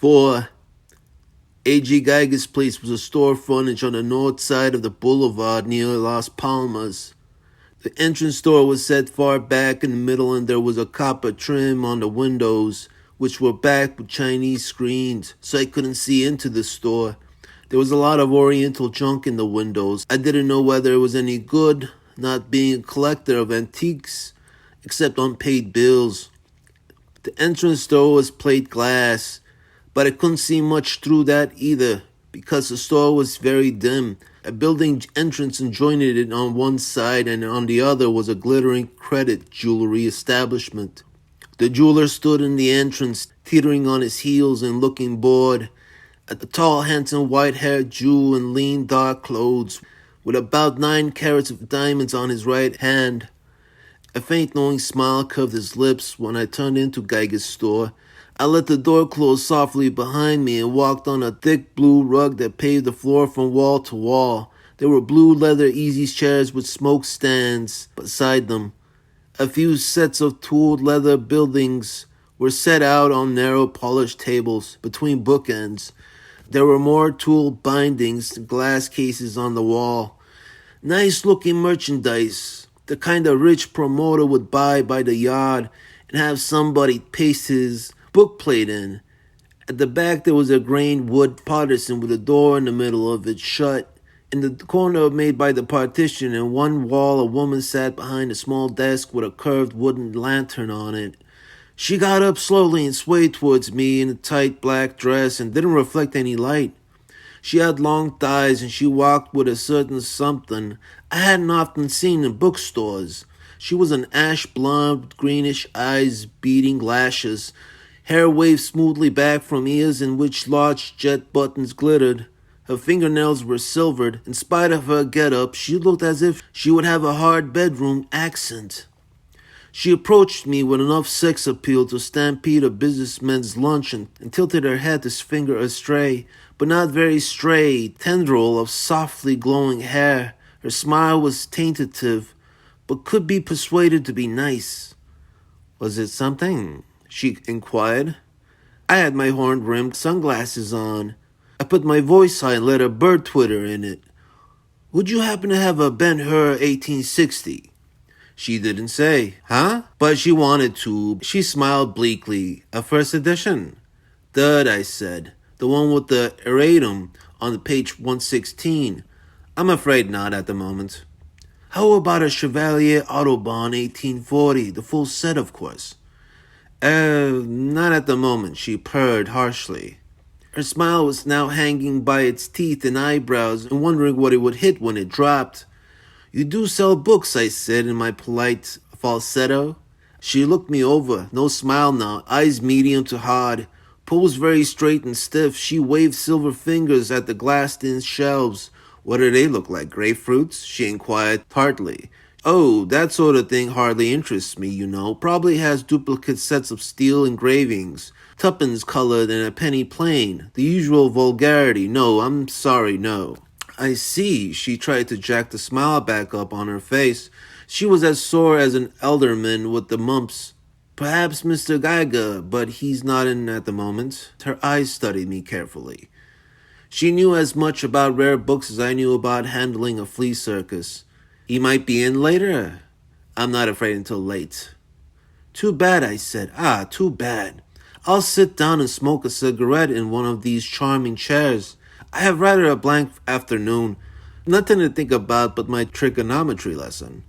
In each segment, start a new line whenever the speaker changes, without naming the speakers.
4. A.G. Geiger's place was a store frontage on the north side of the boulevard near Las Palmas. The entrance door was set far back in the middle, and there was a copper trim on the windows, which were backed with Chinese screens, so I couldn't see into the store. There was a lot of oriental junk in the windows. I didn't know whether it was any good, not being a collector of antiques, except unpaid bills. The entrance door was plate glass, but I couldn't see much through that either, because the store was very dim. A building entrance adjoined it on one side, and on the other was a glittering credit jewelry establishment. The jeweler stood in the entrance, teetering on his heels and looking bored. A tall, handsome, white-haired Jew in lean, dark clothes, with about 9 carats of diamonds on his right hand. A faint, knowing smile curved his lips when I turned into Geiger's store. I let the door close softly behind me and walked on a thick blue rug that paved the floor from wall to wall. There were blue leather easy chairs with smoke stands beside them. A few sets of tooled leather buildings were set out on narrow polished tables between bookends. There were more tooled bindings and glass cases on the wall. Nice-looking merchandise, the kind a rich promoter would buy by the yard and have somebody paste his bookplate in. At the back there was a grained wood partition with a door in the middle of it shut. In the corner made by the partition, in one wall, a woman sat behind a small desk with a curved wooden lantern on it. She got up slowly and swayed towards me in a tight black dress and didn't reflect any light. She had long thighs and she walked with a certain something I hadn't often seen in bookstores. She was an ash blonde with greenish eyes, beating lashes. Hair waved smoothly back from ears in which large jet buttons glittered. Her fingernails were silvered. In spite of her get-up, she looked as if she would have a hard bedroom accent. She approached me with enough sex appeal to stampede a businessman's lunch and tilted her head to finger a stray, but not very stray, tendril of softly glowing hair. Her smile was tentative, but could be persuaded to be nice. "Was it something?" she inquired. I had my horn-rimmed sunglasses on. I put my voice high and let a bird twitter in it. "Would you happen to have a Ben-Hur 1860? She didn't say. "Huh?" But she wanted to. She smiled bleakly. "A first edition?" "Dud," I said. "The one with the erratum on page 116. "I'm afraid not at the moment." "How about a Chevalier Audubon 1840, the full set, of course?" Not at the moment," she purred harshly. Her smile was now hanging by its teeth and eyebrows and wondering what it would hit when it dropped. "You do sell books," I said in my polite falsetto. She looked me over, no smile now, eyes medium to hard. Pose very straight and stiff, she waved silver fingers at the glassed-in shelves. "What do they look like, grapefruits?" she inquired tartly. "Oh, that sort of thing hardly interests me, you know. Probably has duplicate sets of steel engravings. Tuppence colored and a penny plain. The usual vulgarity. No, I'm sorry, no." "I see." She tried to jack the smile back up on her face. She was as sore as an alderman with the mumps. "Perhaps Mr. Geiger, but he's not in at the moment." Her eyes studied me carefully. She knew as much about rare books as I knew about handling a flea circus. "He might be in later." "I'm not afraid until late." "Too bad," I said. Too bad. I'll sit down and smoke a cigarette in one of these charming chairs. I have rather a blank afternoon. Nothing to think about but my trigonometry lesson."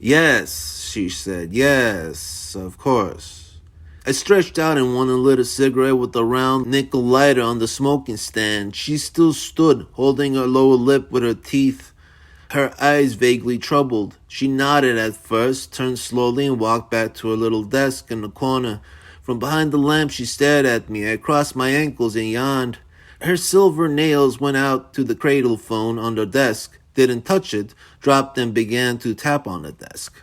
"Yes," she said. "Yes, of course." I stretched out and one and lit a cigarette with a round nickel lighter on the smoking stand. She still stood, holding her lower lip with her teeth, her eyes vaguely troubled. She nodded at first, turned slowly and walked back to her little desk in the corner. From behind the lamp she stared at me. I crossed my ankles and yawned. Her silver nails went out to the cradle phone on the desk, didn't touch it, dropped and began to tap on the desk.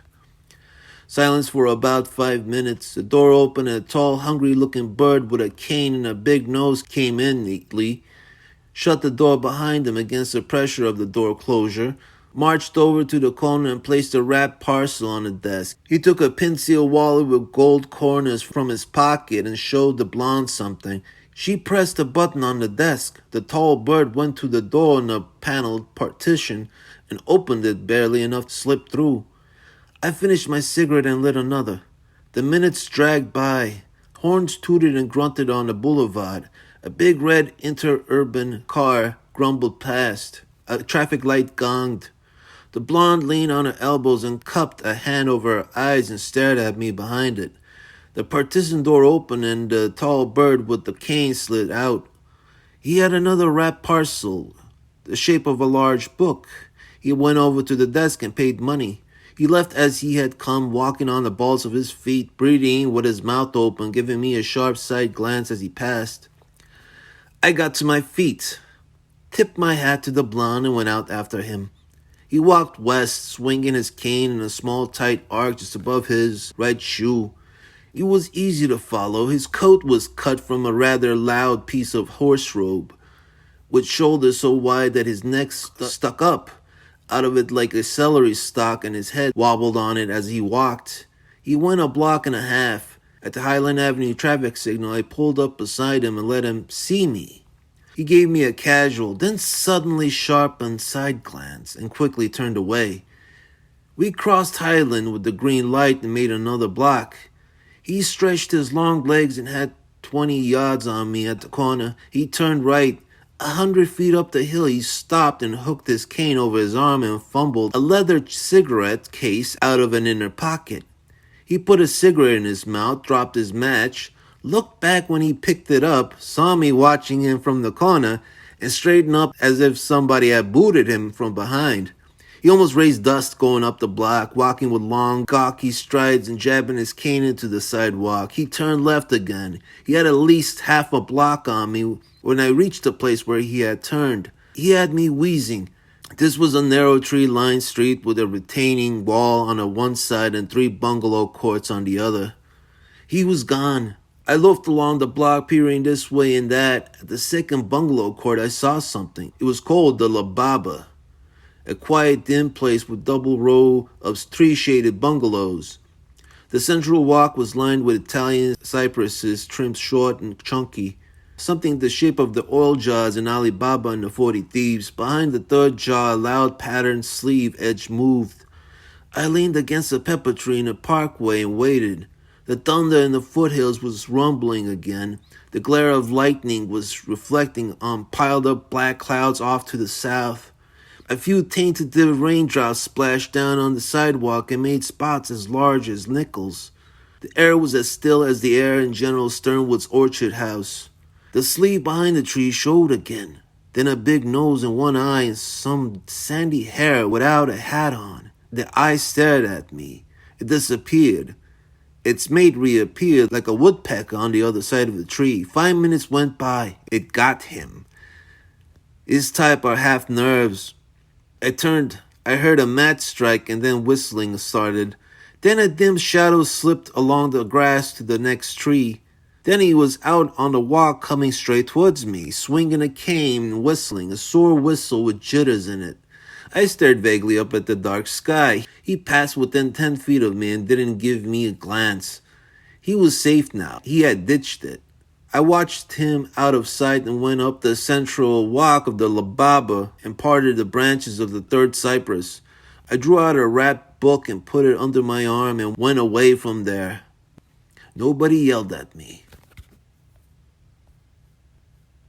Silence for about 5 minutes. The door opened and a tall, hungry-looking bird with a cane and a big nose came in neatly, shut the door behind him against the pressure of the door closure, marched over to the corner and placed a wrapped parcel on the desk. He took a pin-seal wallet with gold corners from his pocket and showed the blonde something. She pressed a button on the desk. The tall bird went to the door in a paneled partition and opened it barely enough to slip through. I finished my cigarette and lit another. The minutes dragged by. Horns tooted and grunted on the boulevard. A big red interurban car grumbled past. A traffic light gonged. The blonde leaned on her elbows and cupped a hand over her eyes and stared at me behind it. The partition door opened and the tall bird with the cane slid out. He had another wrapped parcel, the shape of a large book. He went over to the desk and paid money. He left as he had come, walking on the balls of his feet, breathing with his mouth open, giving me a sharp side glance as he passed. I got to my feet, tipped my hat to the blonde, and went out after him. He walked west, swinging his cane in a small tight arc just above his right shoe. It was easy to follow. His coat was cut from a rather loud piece of horse robe, with shoulders so wide that his neck stuck up out of it like a celery stalk, and his head wobbled on it as he walked. He went a block and a half. At the Highland Avenue traffic signal, I pulled up beside him and let him see me. He gave me a casual, then suddenly sharpened side glance and quickly turned away. We crossed Highland with the green light and made another block. He stretched his long legs and had 20 yards on me at the corner. He turned right. 100 feet up the hill, he stopped and hooked his cane over his arm and fumbled a leather cigarette case out of an inner pocket. He put a cigarette in his mouth, dropped his match, looked back when he picked it up, saw me watching him from the corner, and straightened up as if somebody had booted him from behind. He almost raised dust going up the block, walking with long, gawky strides and jabbing his cane into the sidewalk. He turned left again. He had at least half a block on me when I reached the place where he had turned. He had me wheezing. This was a narrow tree-lined street with a retaining wall on one side and 3 bungalow courts on the other. He was gone. I loafed along the block, peering this way and that. At the second bungalow court, I saw something. It was called the La Baba, a quiet, dim place with double row of tree-shaded bungalows. The central walk was lined with Italian cypresses, trimmed short and chunky, something the shape of the oil jars in Alibaba and the 40 Thieves. Behind the third jar, a loud patterned sleeve edge moved. I leaned against a pepper tree in the parkway and waited. The thunder in the foothills was rumbling again. The glare of lightning was reflecting on piled up black clouds off to the south. A few tentative raindrops splashed down on the sidewalk and made spots as large as nickels. The air was as still as the air in General Sternwood's orchard house. The sleeve behind the tree showed again, then a big nose and one eye and some sandy hair without a hat on. The eye stared at me. It disappeared. Its mate reappeared like a woodpecker on the other side of the tree. 5 minutes went by. It got him. His type are half nerves. I turned. I heard a match strike and then whistling started. Then a dim shadow slipped along the grass to the next tree. Then he was out on the walk coming straight towards me, swinging a cane and whistling, a sore whistle with jitters in it. I stared vaguely up at the dark sky. He passed within 10 feet of me and didn't give me a glance. He was safe now. He had ditched it. I watched him out of sight and went up the central walk of the La Baba and parted the branches of the third cypress. I drew out a wrapped book and put it under my arm and went away from there. Nobody yelled at me.